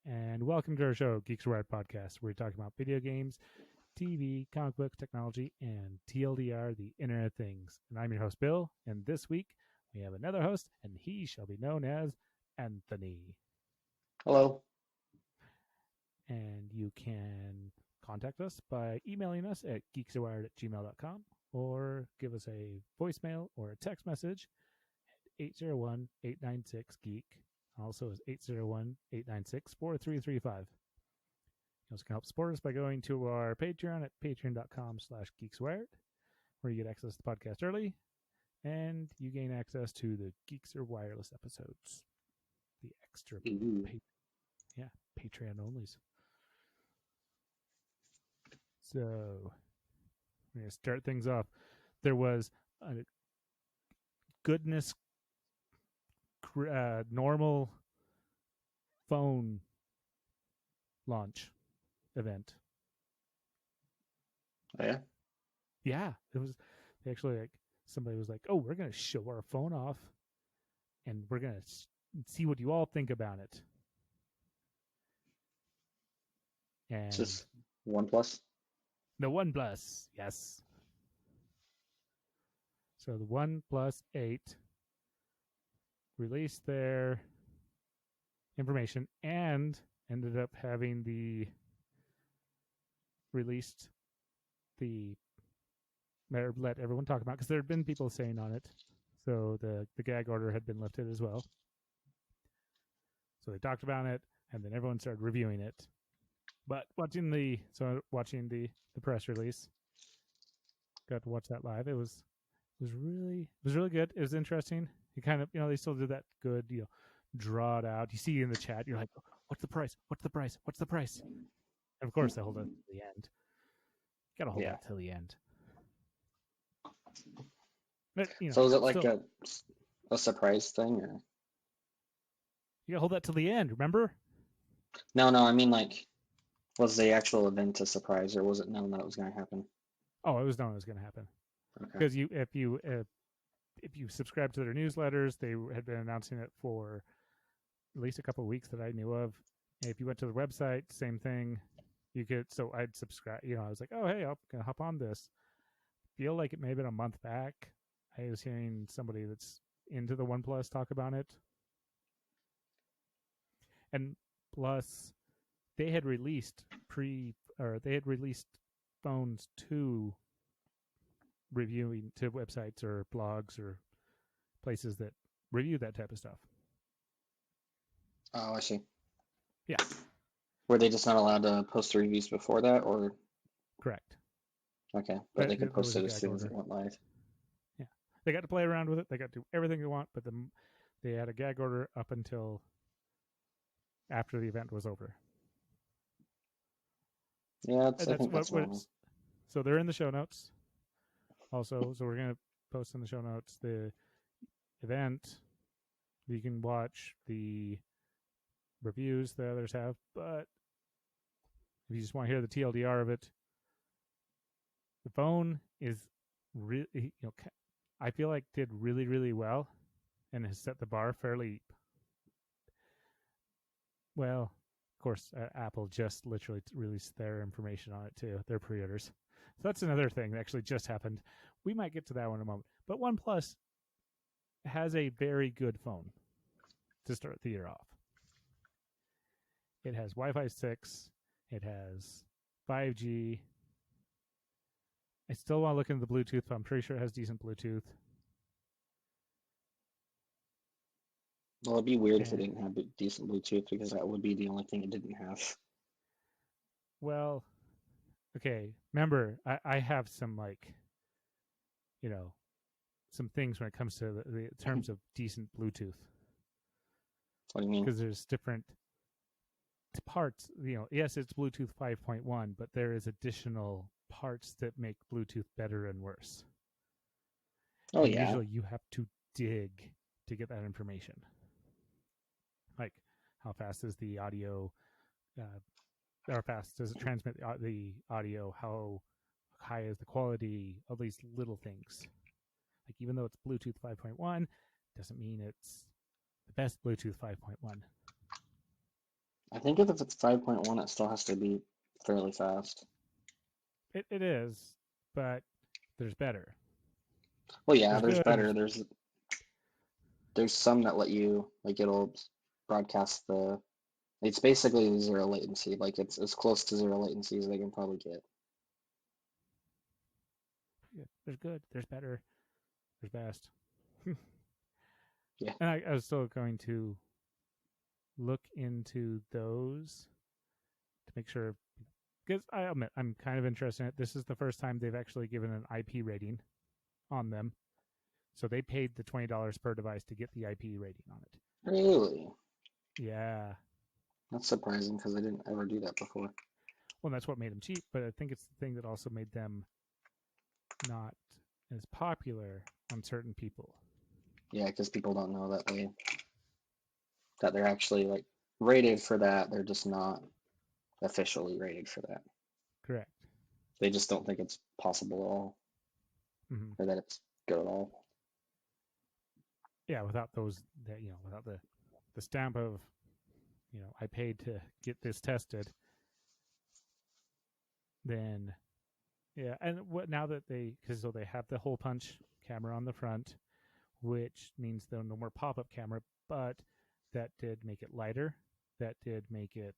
and welcome to our show, Geeks Wired Podcast, where we talk about video games, TV, comic books, technology, and TLDR, the Internet of Things. And I'm your host, Bill, and this week we have another host, and he shall be known as Anthony. Hello. And you can contact us by emailing us at geekswired@gmail.com or give us a voicemail or a text message at 801-896-GEEK. Also is 801-896-4335. You also can help support us by going to our Patreon at patreon.com/geekswired, where you get access to the podcast early, and you gain access to the Geeks or Wireless episodes. The extra Patreon onlys. So we're going to start things off. There was a goodness normal phone launch event. Oh, yeah? Yeah, it was actually like somebody was like, "Oh, we're going to show our phone off and we're going to see what you all think about it." And It's just OnePlus? the OnePlus, yes. So the OnePlus 8 released their information and ended up having let everyone talk about, because there had been people saying on it. So the gag order had been lifted as well. So they talked about it, and then everyone started reviewing it. But watching the press release, got to watch that live. It was really good. It was interesting. You kind of, they still did that good, draw it out. You see in the chat, you're like, "What's the price? What's the price? What's the price?" And of course, they hold it to the end. You gotta hold that till the end. But, so is it like a surprise thing, or you gotta hold that till the end? Remember? No. I mean, like, was the actual event a surprise, or was it known that it was going to happen? Oh, it was known it was going to happen. Because if you subscribe to their newsletters, they had been announcing it for at least a couple of weeks that I knew of. And if you went to the website, same thing. You could. So I'd subscribe. I was like, "Oh, hey, I'm gonna hop on this." Feel like it may have been a month back. I was hearing somebody that's into the OnePlus talk about it, and plus, they had released phones to reviewing to websites or blogs or places that review that type of stuff. Oh, I see. Yeah. Were they just not allowed to post the reviews before that, or? Correct. Okay, but they could post it as soon as it went live. Yeah, they got to play around with it. They got to do everything they want, but they had a gag order up until after the event was over. Yeah, I think that's normal. So they're in the show notes. Also, so we're going to post in the show notes the event. You can watch the reviews the others have, but if you just want to hear the TLDR of it, the phone is really, I feel like did really, really well and has set the bar fairly well. Of course, Apple just literally released their information on it too, their pre-orders. So that's another thing that actually just happened. We might get to that one in a moment. But OnePlus has a very good phone to start the year off. It has Wi-Fi 6. It has 5G. I still want to look into the Bluetooth, but I'm pretty sure it has decent Bluetooth. Well, it'd be weird if it didn't have decent Bluetooth, because that would be the only thing it didn't have. Well, okay. Remember, I have some some things when it comes to the terms of decent Bluetooth. What do you mean? Because there's different parts. Yes, it's Bluetooth 5.1, but there is additional parts that make Bluetooth better and worse. Oh, and yeah. Usually you have to dig to get that information. Like, how fast is the audio? How fast does it transmit the audio? How high is the quality? All these little things. Like, even though it's Bluetooth 5.1, doesn't mean it's the best Bluetooth 5.1. I think if it's 5.1, it still has to be fairly fast. It is, but there's better. Well, yeah, There's there's good. better. There's some that let you, like, it'll broadcast the. It's basically zero latency. Like, it's as close to zero latency as they can probably get. There's good. There's better. There's best. Yeah. And I was still going to look into those to make sure, because I admit I'm kind of interested in it. This is the first time they've actually given an IP rating on them. So they paid the $20 per device to get the IP rating on it. Really? Yeah. That's surprising because I didn't ever do that before. Well, that's what made them cheap, but I think it's the thing that also made them not as popular on certain people. Yeah, because people don't know that they're actually like rated for that. They're just not officially rated for that. Correct. They just don't think it's possible at all, or that it's good at all. Yeah, without those, that without the stamp of, I paid to get this tested, then yeah. And what now that because they have the hole punch camera on the front, which means there are no more pop-up camera, but that did make it lighter. That did make it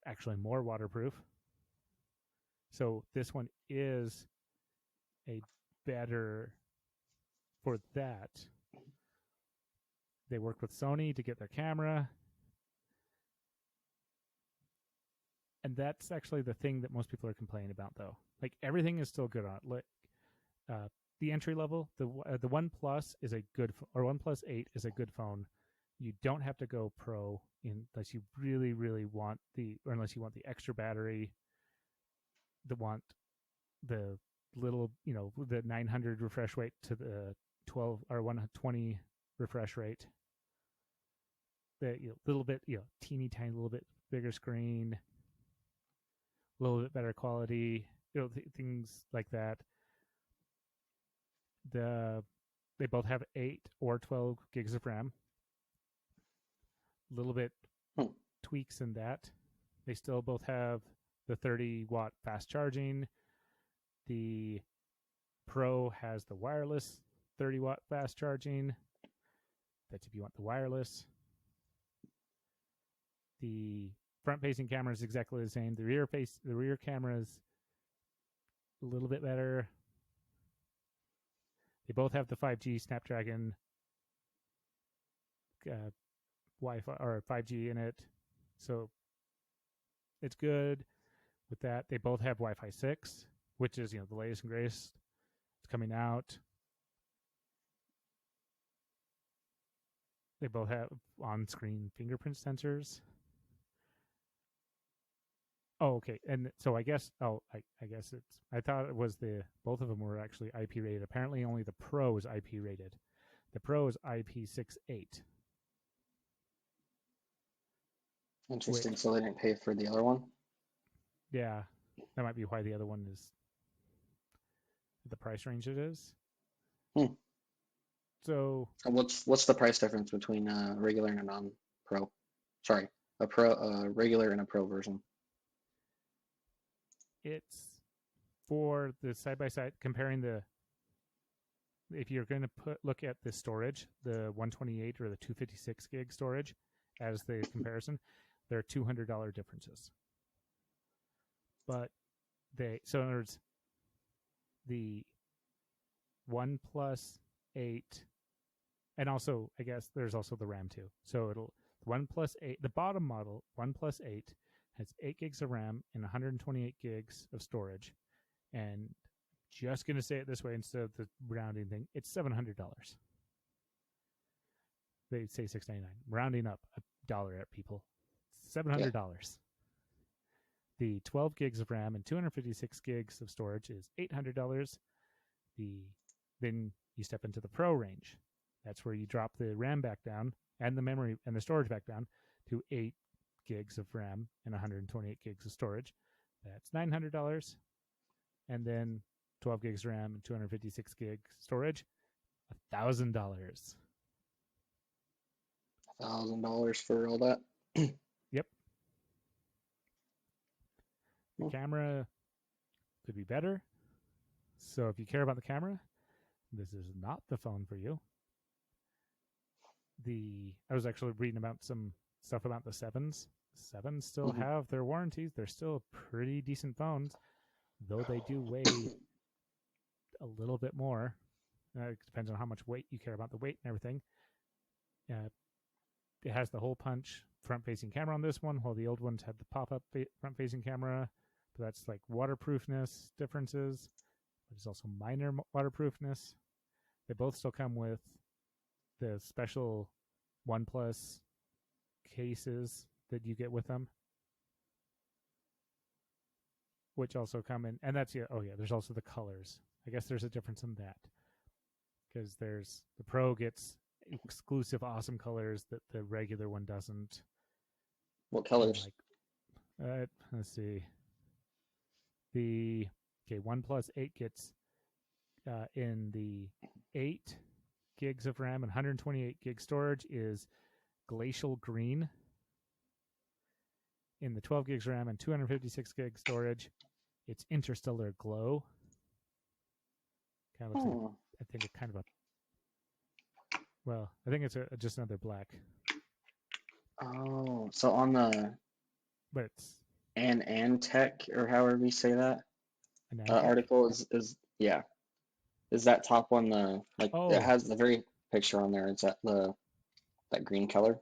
actually more waterproof. So this one is a better for that. They worked with Sony to get their camera. And that's actually the thing that most people are complaining about, though. Like, everything is still good on it. Like, the entry level, the OnePlus is a good, or OnePlus 8 is a good phone. You don't have to go pro unless you really, really want or unless you want the extra battery, want the little, the 900 refresh rate to the 12 or 120 refresh rate. The little bit, teeny tiny, little bit bigger screen, a little bit better quality, things like that. They both have 8 or 12 gigs of RAM. A little bit tweaks in that. They still both have the 30-watt fast charging. The Pro has the wireless 30-watt fast charging. That's if you want the wireless. The front-facing camera is exactly the same. The rear camera is a little bit better. They both have the 5G Snapdragon Wi-Fi or 5G in it, so it's good with that. They both have Wi-Fi 6, which is the latest and greatest. It's coming out. They both have on-screen fingerprint sensors. Oh, okay. And so I guess I thought it was both of them were actually IP rated. Apparently only the Pro is IP rated. The Pro is IP68. Interesting. So they didn't pay for the other one? Yeah. That might be why the other one is the price range it is. So what's the price difference between a regular and a non-pro? Sorry, a regular and a pro version. It's for the side-by-side comparing if you're going to look at the storage, the 128 or the 256 gig storage as the comparison, there are $200 differences. But so in other words, the OnePlus 8, and also I guess there's also the RAM too. So the OnePlus 8, the bottom model OnePlus 8 has 8 gigs of RAM and 128 gigs of storage. And just going to say it this way instead of the rounding thing, it's $700. They say $699. Rounding up $1 at people. $700. Yeah. The 12 gigs of RAM and 256 gigs of storage is $800. Then you step into the Pro range. That's where you drop the RAM back down and the memory and the storage back down to 8 gigs of RAM and 128 gigs of storage. That's $900. And then 12 gigs RAM and 256 gigs storage, $1,000. $1,000 for all that? Yep. The camera could be better. So if you care about the camera, this is not the phone for you. I was actually reading about some stuff about the sevens. Sevens still have their warranties. They're still pretty decent phones, though they do weigh a little bit more. It depends on how much weight you care about the weight and everything. It has the hole punch front-facing camera on this one, while the old ones had the pop-up front-facing camera. But that's like waterproofness differences. There's also minor waterproofness. They both still come with the special OnePlus cases that you get with them, which also come in, and that's there's also the colors. I guess there's a difference in that, because there's the Pro gets exclusive awesome colors that the regular one doesn't. What colors? Let's see. The OnePlus 8 gets in the 8 gigs of RAM and 128 gig storage is glacial green. In the 12 gigs RAM and 256 gig storage, it's interstellar glow. Kind of looks like, I think it's kind of I think it's just another black. Oh, so on the But it's Anandtech, or however you say that, article is that top one it has the very picture on there? Is that that green color?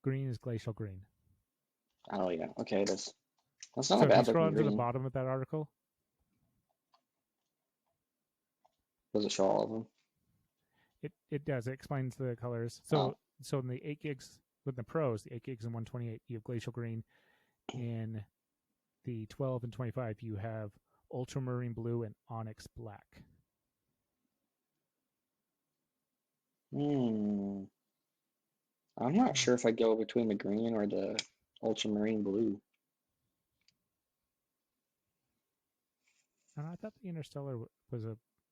Green is glacial green. Oh yeah, okay, it is. That's not so a bad if you scroll looking to green. the bottom of that article, Does it show all of them? It does. It explains the colors. So in the 8 gigs with the Pros, the 8 gigs and 128, you have glacial green. In the 12 and 25, you have ultramarine blue and onyx black. I'm not sure if I go between the green or the ultramarine blue. And I thought the Interstellar was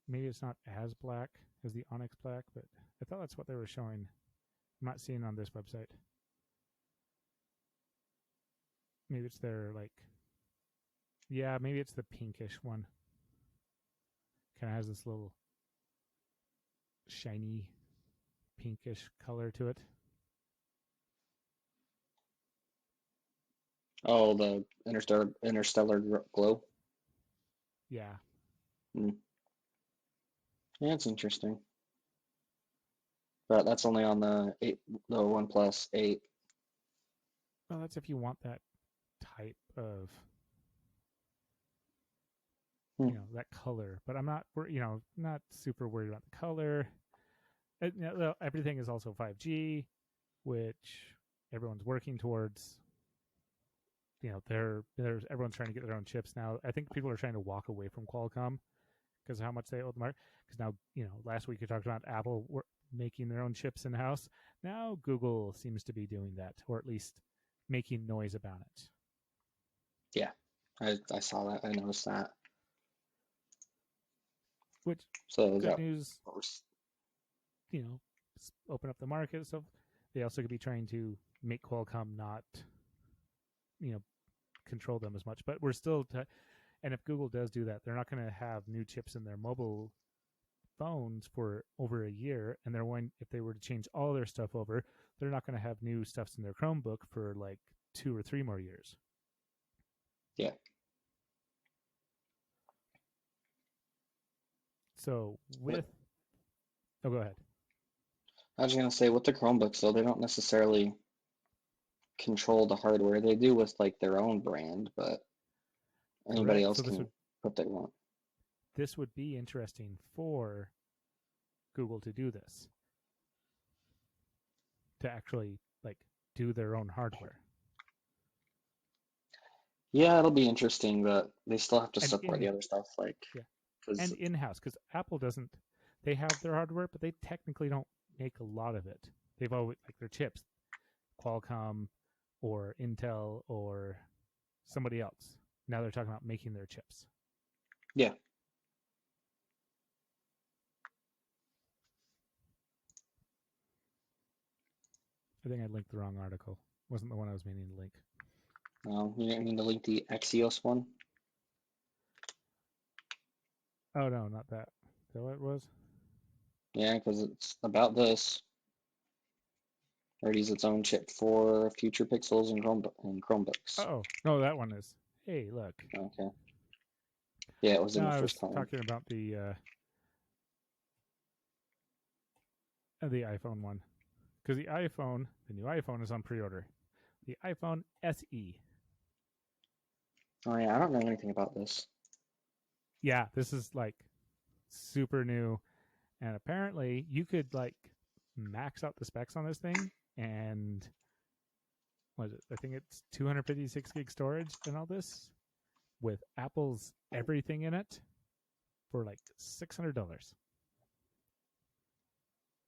maybe it's not as black as the onyx black, but I thought that's what they were showing. I'm not seeing on this website. Maybe it's their maybe it's the pinkish one. Kind of has this little shiny pinkish color to it. Oh, the interstellar glow. Yeah. Yeah, it's interesting. But that's only on the OnePlus 8. Well, that's if you want that type of that color. But I'm not not super worried about the color. Everything is also 5G, which everyone's working towards. Everyone's trying to get their own chips now. I think people are trying to walk away from Qualcomm because of how much they owe the market. Because now, last week you talked about Apple making their own chips in house. Now Google seems to be doing that, or at least making noise about it. Yeah, I saw that. I noticed that. Which good news. Open up the market. So they also could be trying to make Qualcomm not control them as much, but we're still and if Google does do that, they're not going to have new chips in their mobile phones for over a year, and if they were to change all their stuff over, they're not going to have new stuffs in their Chromebook for like 2 or 3 more years. Yeah. So go ahead. I was going to say, with the Chromebooks, though, they don't necessarily control the hardware. They do with their own brand, but anybody else can put what they want. This would be interesting for Google to do this, to actually do their own hardware. Yeah, it'll be interesting, but they still have to support the other stuff, and in-house, because Apple doesn't. They have their hardware, but they technically don't make a lot of it. They've always their chips, Qualcomm or Intel or somebody else. Now they're talking about making their chips. Yeah. I think I linked the wrong article. Wasn't the one I was meaning to link. No, you didn't mean to link the Axios one? Oh, no, not that. Is that what it was? Yeah, because it's about this. Already its own chip for future Pixels and Chromebooks. Oh, no, that one is. Hey, look. Okay. Yeah, it was in No, the I was first column. talking about the iPhone one. Because the new iPhone is on pre-order. The iPhone SE. Oh yeah, I don't know anything about this. Yeah, this is like super new. And apparently you could like max out the specs on this thing and what is it? I think it's 256 gig storage and all this with Apple's everything in it for like $600.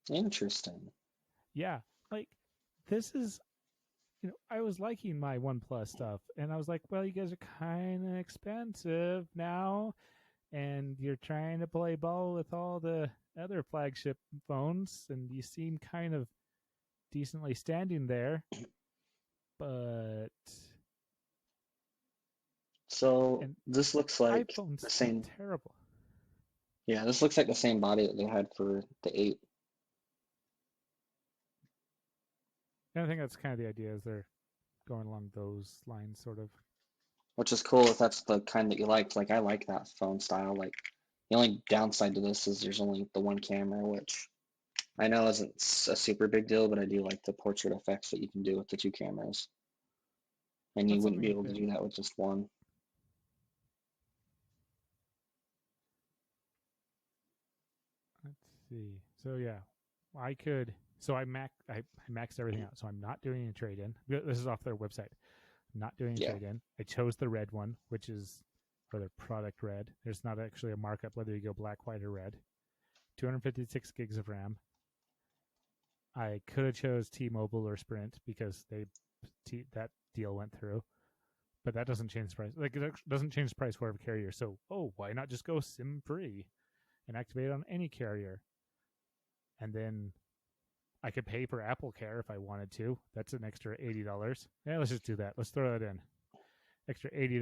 Interesting. Yeah, like this is, I was liking my OnePlus stuff, and I was like, well, you guys are kind of expensive now, and you're trying to play ball with all the other flagship phones, and you seem kind of decently standing there, but so this looks like iPhone's the same. terrible. Yeah, this looks like the same body that they had for the 8. And I think that's kind of the idea, is they're going along those lines, sort of. Which is cool if that's the kind that you liked. Like I like that phone style. Like the only downside to this is there's only the one camera, which I know isn't a super big deal, but I do like the portrait effects that you can do with the 2 cameras. And you That's wouldn't be something able to that, do that with just one. let's see. So yeah, I could. So I maxed everything out. So I'm not doing a trade in. This is off their website. I'm not doing a Yeah. trade in. I chose the red one, which is for their product red. There's not actually a markup whether you go black, white, or red. 256 gigs of RAM. I could have chose T-Mobile or Sprint because that deal went through, but that doesn't change the price. Like it doesn't change the price for every carrier. So why not just go SIM free and activate it on any carrier? And then I could pay for Apple Care if I wanted to. That's an extra $80. Yeah, let's just do that. Let's throw that in. Extra $80.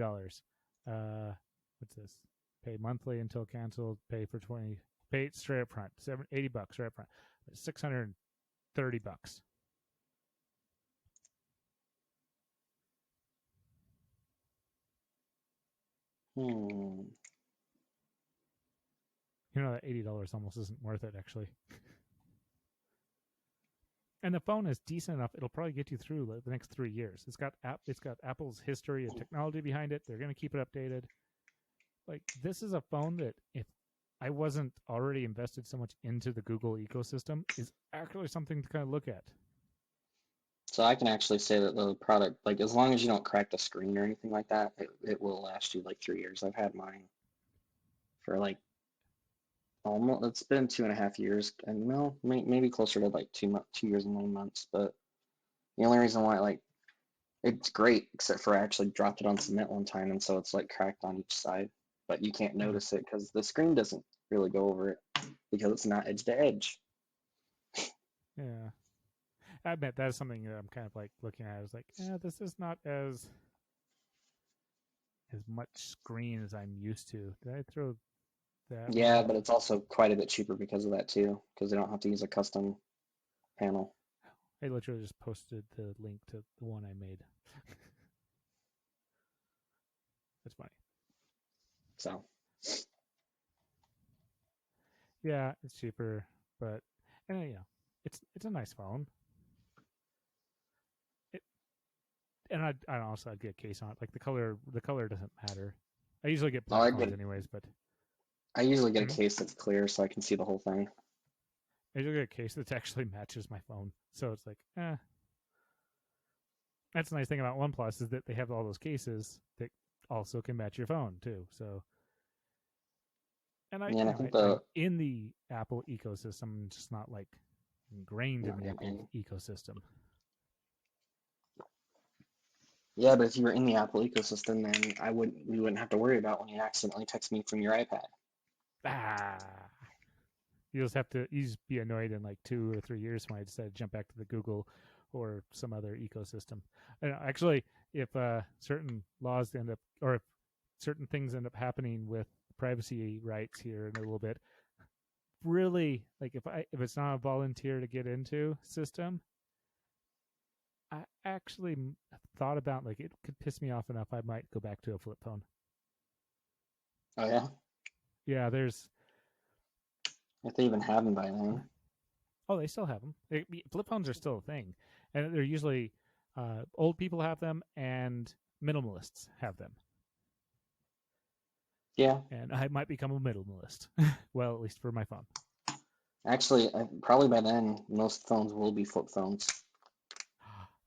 What's this? Pay monthly until canceled. Pay for 20. Pay it straight up front. $80 right up front. $630. That $80 almost isn't worth it, actually. And the phone is decent enough; it'll probably get you through the next 3 years. It's got Apple's history of technology behind it. They're going to keep it updated. Like this is a phone that, if I wasn't already invested so much into the Google ecosystem, is actually something to kind of look at. So I can actually say that the product, like as long as you don't crack the screen or anything like that, it will last you like 3 years. I've had mine for like almost, it's been 2.5 years, and no, maybe closer to like 2 years and 9 months. But the only reason why like it's great, except for I actually dropped it on cement one time, and so it's like cracked on each side, but you can't notice it because the screen doesn't really go over it because it's not edge to edge. Yeah. I admit that is something that I'm kind of like looking at. Is like, this is not as much screen as I'm used to. Did I throw that? Yeah, but it's also quite a bit cheaper because of that too, because they don't have to use a custom panel. I literally just posted the link to the one I made. That's funny. So. Yeah, it's cheaper, but it's a nice phone. And I also get a case on it. Like the color doesn't matter. I usually get black phones anyways, but I usually get a case that's clear so I can see the whole thing. I usually get a case that actually matches my phone, so it's like, That's the nice thing about OnePlus, is that they have all those cases that also can match your phone too. So, and I'm in the Apple ecosystem, just not like ingrained in the Apple ecosystem. Yeah, but if you were in the Apple ecosystem, then we wouldn't have to worry about when you accidentally text me from your iPad. You just be annoyed in like 2 or 3 years when I decide to jump back to the Google or some other ecosystem. And actually, if certain laws end up, or if certain things end up happening with privacy rights here in a little bit, really, like if it's not a volunteer to get into system, I actually thought about, like, it could piss me off enough I might go back to a flip phone. Oh yeah. Yeah, there's. If they even have them by then. Oh, they still have them. Flip phones are still a thing, and they're usually old people have them and minimalists have them. Yeah. And I might become a minimalist. Well, at least for my phone. Actually, probably by then, most phones will be flip phones.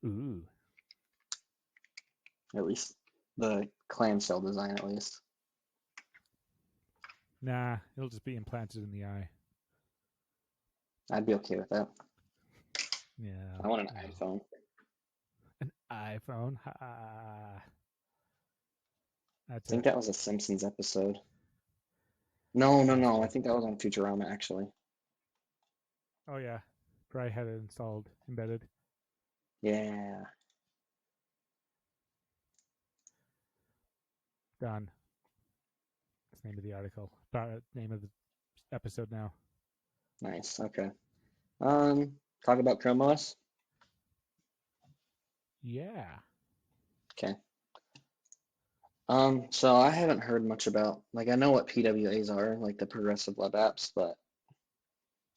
Ooh. At least the clamshell design, at least. Nah, it'll just be implanted in the eye. I'd be okay with that. Yeah. I want an iPhone. An iPhone? I think that was a Simpsons episode. No. I think that was on Futurama, actually. Oh, yeah. Probably had it installed, embedded. Yeah. Done. That's the name of the article. Name of the episode now. Nice. Okay. Talk about Chrome OS? Yeah. Okay. So I haven't heard much about, like, I know what PWAs are, like the progressive web apps, but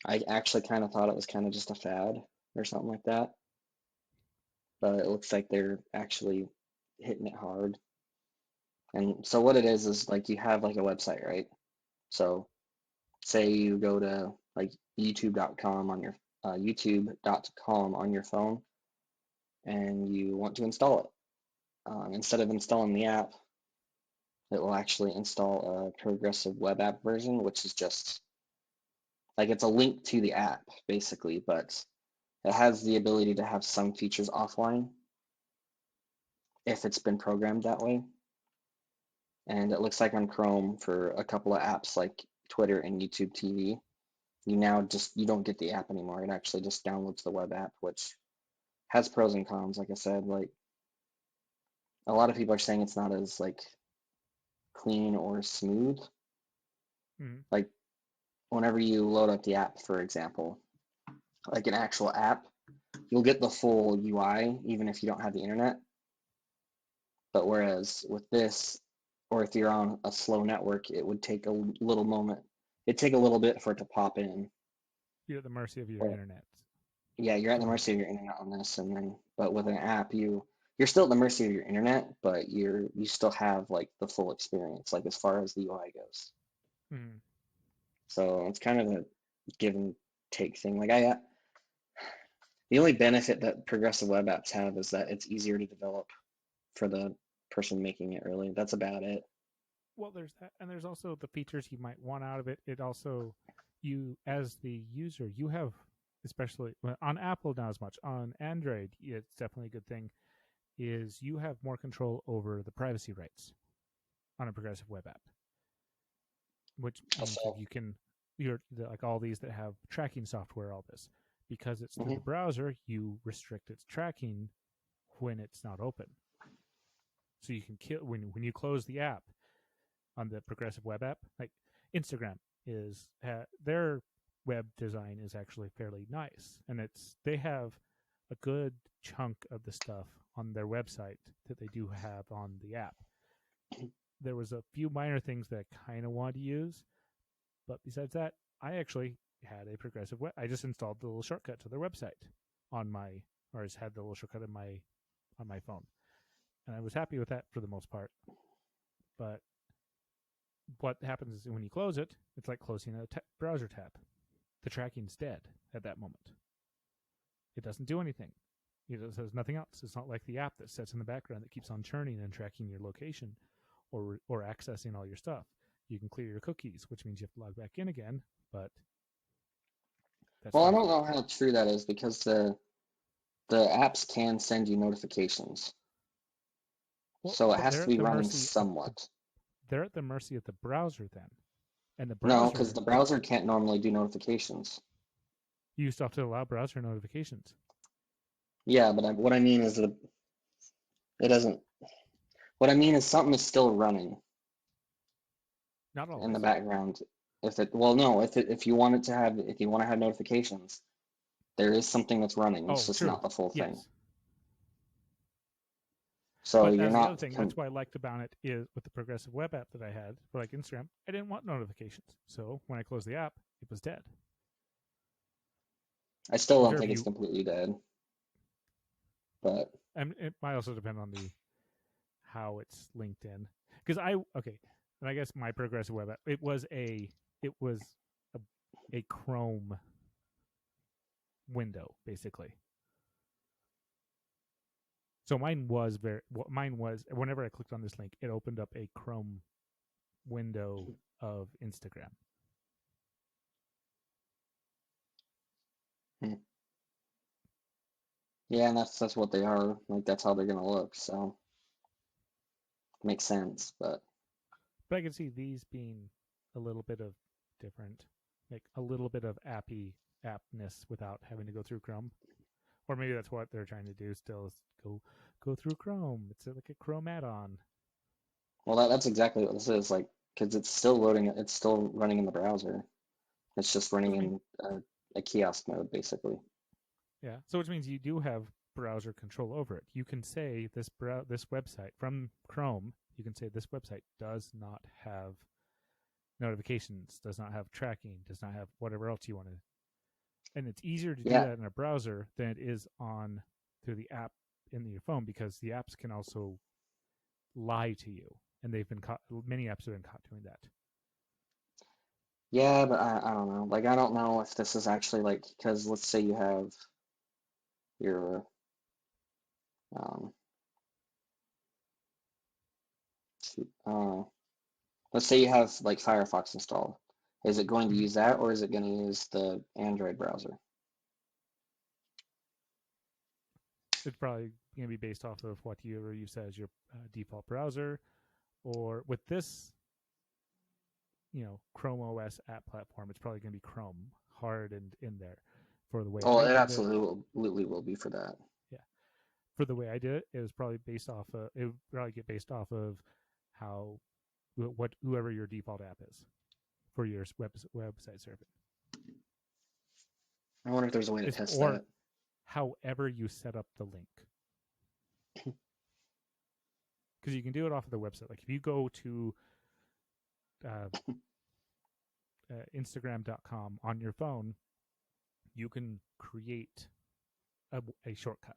I actually kind of thought it was kind of just a fad or something like that. But it looks like they're actually hitting it hard. And so what it is like you have like a website, right? So say you go to like youtube.com on your youtube.com on your phone and you want to install it. Instead of installing the app, it will actually install a progressive web app version, which is just like it's a link to the app basically, but it has the ability to have some features offline if it's been programmed that way. And it looks like on Chrome for a couple of apps like Twitter and YouTube TV, you don't get the app anymore. It actually just downloads the web app, which has pros and cons. Like I said, like a lot of people are saying it's not as like clean or smooth. Mm-hmm. Like whenever you load up the app, for example, like an actual app, you'll get the full UI even if you don't have the internet. But whereas with this, or if you're on a slow network, it would take a little moment. It'd take a little bit for it to pop in. You're at the mercy of your internet. Yeah, you're at the mercy of your internet on this, but with an app, you're still at the mercy of your internet, but you still have like the full experience, like as far as the UI goes. Mm-hmm. So it's kind of a give and take thing. Like the only benefit that progressive web apps have is that it's easier to develop for the person making it, really. That's about it. Well, there's that, and there's also the features you might want out of it. It also, you as the user, you have, especially on Apple, not as much. On Android, it's definitely a good thing, is you have more control over the privacy rights on a progressive web app. Which means like you're like all these that have tracking software, all this. Because it's through the browser, you restrict its tracking when it's not open. So you can kill when you close the app on the progressive web app. Like Instagram is their web design is actually fairly nice, and they have a good chunk of the stuff on their website that they do have on the app. There was a few minor things that I kind of wanted to use, but besides that, I actually had a progressive web. I just installed the little shortcut to their website or just had the little shortcut on my phone, and I was happy with that for the most part. But what happens is when you close it, it's like closing a browser tab. The tracking's dead at that moment. It doesn't do anything. It does nothing else. It's not like the app that sits in the background that keeps on churning and tracking your location or accessing all your stuff. You can clear your cookies, which means you have to log back in again, but I don't know how true that is because the apps can send you notifications. Well, so it has to be running somewhat. They're at the mercy of the browser then. And the browser, no, because the browser can't normally do notifications. You still have to allow browser notifications. Yeah, but what I mean is It doesn't. What I mean is something is still running Not always. In the background. If you want to have notifications, there is something that's running. It's just true. not the full thing. Yes. So but you're that's not. The other thing. That's what I liked about it is with the progressive web app that I had for like Instagram, I didn't want notifications. So when I closed the app, it was dead. I still don't think it's completely dead. But it might also depend on how it's linked in. Because and I guess my progressive web app, it was a Chrome window basically. So mine was whenever I clicked on this link, it opened up a Chrome window of Instagram. Yeah, and that's what they are. Like that's how they're gonna look. So makes sense, but I can see these being a little bit of different, like a little bit of appness without having to go through Chrome. Or maybe that's what they're trying to do still, is go through Chrome. It's like a Chrome add-on. Well, that's exactly what this is, like, because it's still loading. It's still running in the browser. It's just running in a kiosk mode, basically. Yeah. So which means you do have browser control over it. You can say this website from Chrome. You can say this website does not have notifications, does not have tracking, does not have whatever else you want to. And it's easier to do that in a browser than it is through the app in your phone, because the apps can also lie to you, and they've been caught. Many apps have been caught doing that. Yeah, but I don't know. Like, I don't know if this is actually like, because let's say you have your let's say you have like Firefox installed. Is it going to use that, or is it going to use the Android browser? It's probably going to be based off of what you set as your default browser, or with this, Chrome OS app platform, it's probably going to be Chrome hard and in there for the way. Oh, it absolutely will be for that. Yeah, for the way I did it, it was probably based off of. It would probably get based off of whoever your default app is for your website surfing. I wonder if there's a way to test that. However you set up the link. Because you can do it off of the website. Like if you go to Instagram.com on your phone, you can create a shortcut.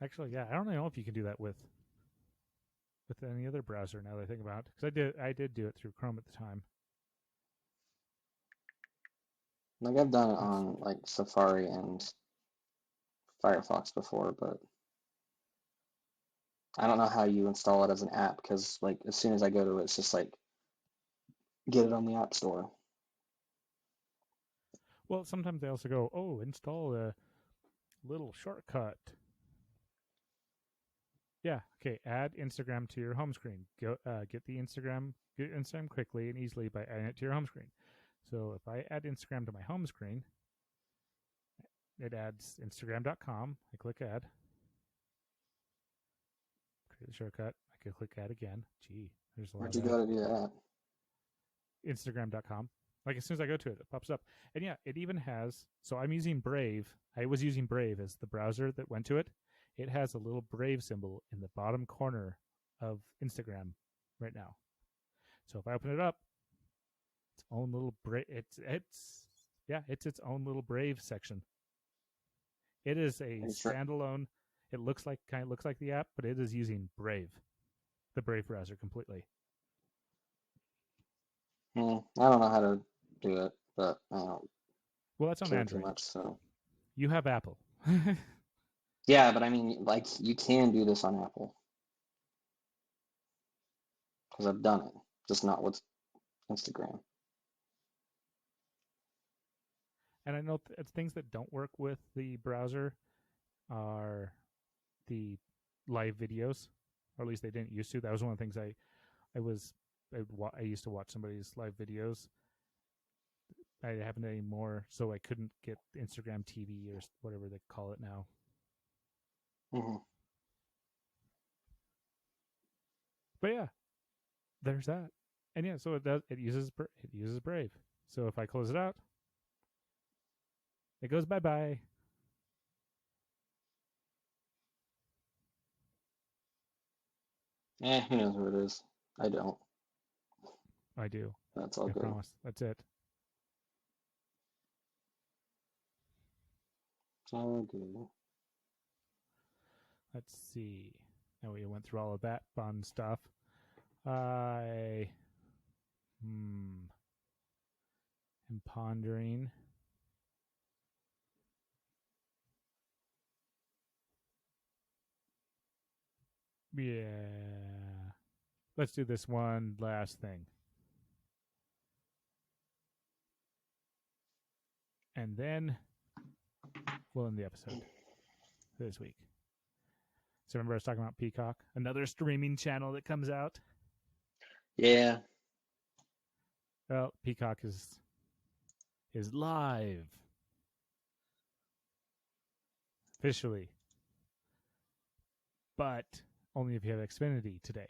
Actually, yeah, I don't know if you can do that with any other browser now that I think about it. Because I did do it through Chrome at the time. Like I've done it on like Safari and Firefox before, but I don't know how you install it as an app, because like as soon as I go to it, it's just like get it on the App Store. Well, sometimes they also go, install a little shortcut. Yeah, okay, add Instagram to your home screen. Get Instagram quickly and easily by adding it to your home screen. So if I add Instagram to my home screen, it adds Instagram.com. I click add. Create the shortcut. I can click add again. Gee, there's a lot. Where'd you go to do that? Instagram.com. Like as soon as I go to it, it pops up. And yeah, it even has. So I'm using Brave. I was using Brave as the browser that went to it. It has a little Brave symbol in the bottom corner of Instagram right now. So if I open it up, its own little Brave. It's its own little Brave section. It is a standalone. It kind of looks like the app, but it is using Brave, the Brave browser completely. I don't know how to do it, but I don't. Well, that's on Android. Too much, so. You have Apple. Yeah, but I mean, like, you can do this on Apple. Because I've done it, just not with Instagram. And I know things that don't work with the browser are the live videos, or at least they didn't used to. That was one of the things I used to watch somebody's live videos. I haven't anymore, so I couldn't get Instagram TV or whatever they call it now. Mm-hmm. But yeah, there's that. And yeah, so it uses Brave. So if I close it out, it goes bye-bye. Who knows who it is? I don't. I do. That's all I good. promise. That's it. All good. Let's see. Now we went through all of that fun stuff. I am pondering. Yeah. Let's do this one last thing. And then we'll end the episode this week. So remember I was talking about Peacock, another streaming channel that comes out? Yeah. Well, Peacock is live. Officially. But only if you have Xfinity today.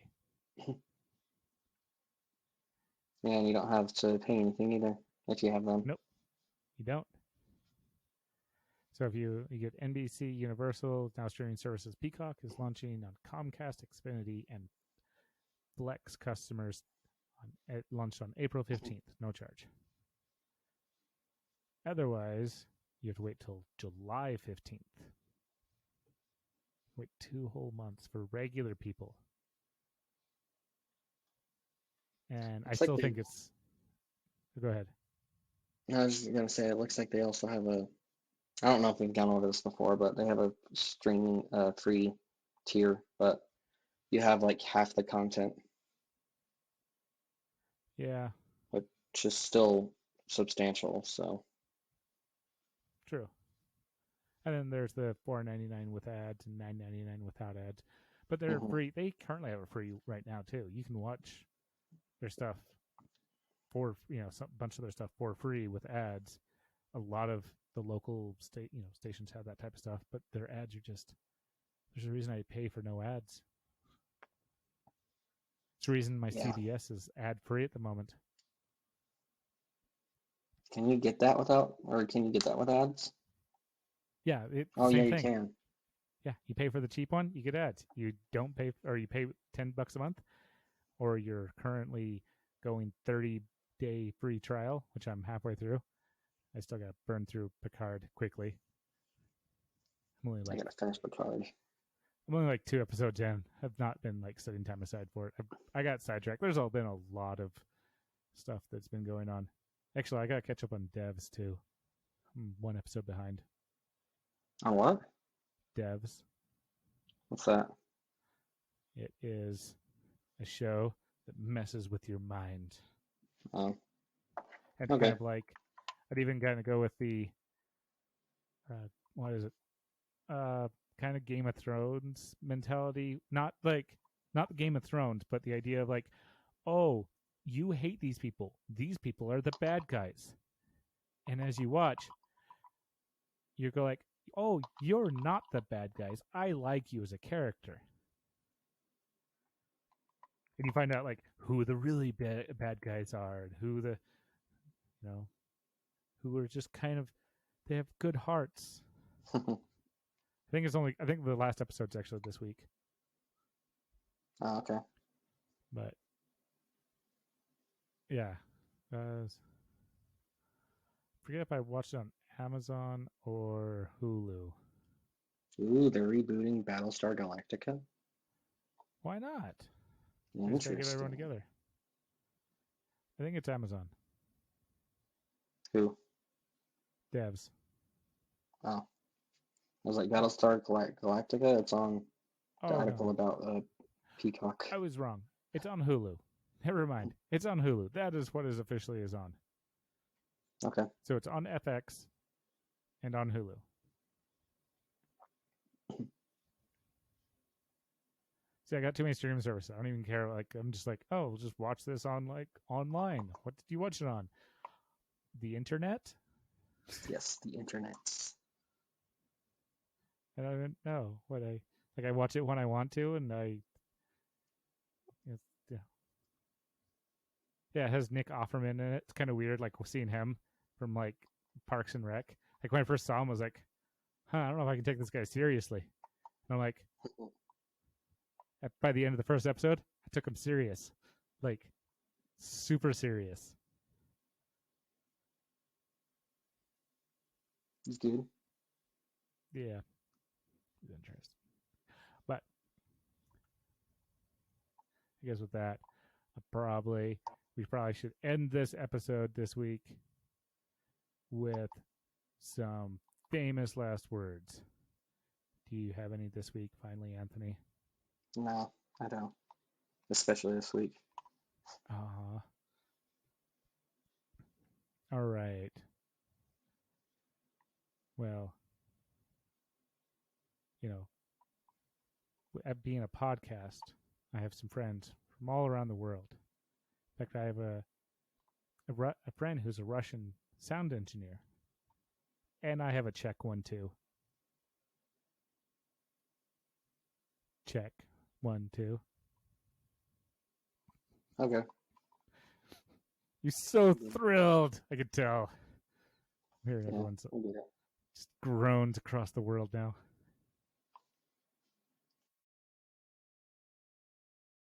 Yeah, and you don't have to pay anything either if you have them. Nope, you don't. So if you get NBC Universal, now streaming services, Peacock is launching on Comcast, Xfinity, and Flex customers. It launched on April 15th, no charge. Otherwise, you have to wait till July 15th. Wait 2 whole months for regular people. And I still think it's... Go ahead. I was going to say, it looks like they also have a... I don't know if we've gone over this before, but they have a streaming free tier, but you have like half the content. Yeah. Which is still substantial, so. True. And then there's the $4.99 with ads and $9.99 without ads. But they're free. They currently have it free right now, too. You can watch their stuff for, a bunch of their stuff for free with ads. A lot of the local stations have that type of stuff, but their ads are just... There's a reason I pay for no ads. It's the reason my CBS is ad-free at the moment. Can you get that without, or can you get that with ads? Yeah. Yeah, you can. Yeah, you pay for the cheap one, you get ads. You don't pay, or you pay $10 a month, or you're currently going 30-day free trial, which I'm halfway through. I still got to burn through Picard quickly. I got to finish Picard. I'm only like 2 episodes in. I've not been setting time aside for it. I got sidetracked. There's been a lot of stuff that's been going on. Actually, I got to catch up on Devs too. I'm 1 episode behind. On what? Devs. What's that? It is a show that messes with your mind. Oh. And kind of like, I'd even kind of go with the, what is it? Kind of Game of Thrones mentality. Not Game of Thrones, but the idea of oh, you hate these people. These people are the bad guys. And as you watch, you go oh, you're not the bad guys. I like you as a character. And you find out who the really bad guys are, and who the, who are just kind of, they have good hearts. I think the last episode's actually this week. Oh, okay. But yeah, forget if I watched it on Amazon or Hulu. Ooh, they're rebooting Battlestar Galactica. Why not? Interesting. Just gotta get everyone together. I think it's Amazon. Who? Devs. Oh. I was like, Battlestar Galactica? It's on the article about Peacock. I was wrong. It's on Hulu. Never mind. It's on Hulu. That is what it officially is on. Okay. So it's on FX and on Hulu. See, I got too many streaming services. I don't even care. I'm just oh, we'll just watch this on online. What did you watch it on? The internet? Yes, the internet. And I don't know what watch it when I want to, and yeah, it has Nick Offerman in it. It's kind of weird, like seeing him from like Parks and Rec. Like when I first saw him, I was like, I don't know if I can take this guy seriously. And I'm like, by the end of the first episode, I took him serious, like super serious. He's good. Yeah, he's interesting. But I guess with that, we probably should end this episode this week with some famous last words. Do you have any this week, finally, Anthony? No, I don't. Especially this week. All right. Well, at being a podcast, I have some friends from all around the world. In fact, I have a friend who's a Russian sound engineer. And I have a Czech one, too. Czech 1, 2. Okay. You're so thrilled. I could tell. I'm hearing everyone's just groans across the world now.